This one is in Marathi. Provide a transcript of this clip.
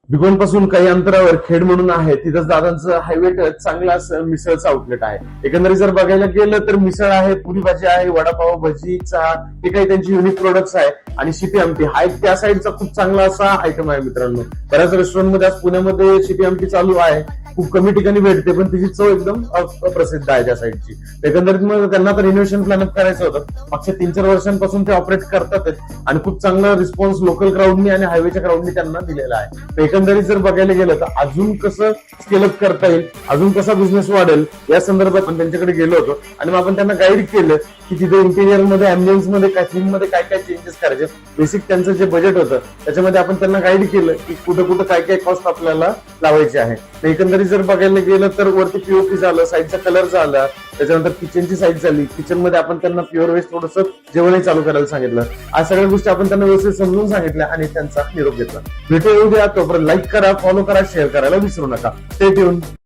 भिगवण पासून काही अंतरावर खेड म्हणून आहे, तिथंच दादांचं हायवे टच चांगलं असं मिसळचं आउटलेट आहे. एकंदरीत जर बघायला गेलं तर मिसळ आहे, पुरी भाजी आहे, वडापाव, भजी, चहा, हे काही त्यांची युनिक प्रोडक्ट्स आहे. आणि शिपी आमटी हा एक त्या साईडचा खूप चांगला असा आयटम आहे मित्रांनो. बऱ्याच रेस्टॉरंटमध्ये आज पुण्यामध्ये शिपी आमटी चालू आहे, खूप कमी ठिकाणी भेटते, पण तिची चव एकदम अप्रसिद्ध आहे त्या साईडची. एकंदरीत मग त्यांना तर इनोव्हेशन प्लॅन करायचं होतं. मागच्या 3-4 वर्षांपासून ते ऑपरेट करतात आणि खूप चांगला रिस्पॉन्स लोकल क्राऊडनी आणि हायवेच्या क्राऊडनी त्यांना दिलेला आहे. एकंदरीत जर बघायला गेलं तर अजून कसं स्केलअप करता येईल, अजून कसा बिझनेस वाढेल, या संदर्भात आपण त्यांच्याकडे गेलो होतो आणि मग आपण त्यांना गाईड केलं की तिथे इंटेरियर मध्ये, अँबियन्स मध्ये, थीम मध्ये काय काय चेंजेस करायचे. बेसिक त्यांचं जे बजेट होतं त्याच्यामध्ये आपण त्यांना गाईड केलं की कुठं कुठं काय काय कॉस्ट आपल्याला लावायची आहे. एकंदरीत जर बघायला गेलं तर वरती पीओपी झालं, साईडचा कलर झाला, त्याच्यानंतर किचनची साईज झाली. किचन मध्ये आपण त्यांना प्युअर वेज थोडंसं जेवणही चालू करायला सांगितलं. आज सगळ्या गोष्टी आपण त्यांना व्यवस्थित समजून सांगितल्या आणि त्यांचा निरोप घेतला. भेटूया उद्या. तोपर्यंत लाईक करा, फॉलो करा, शेअर करायला विसरू नका. Stay tune.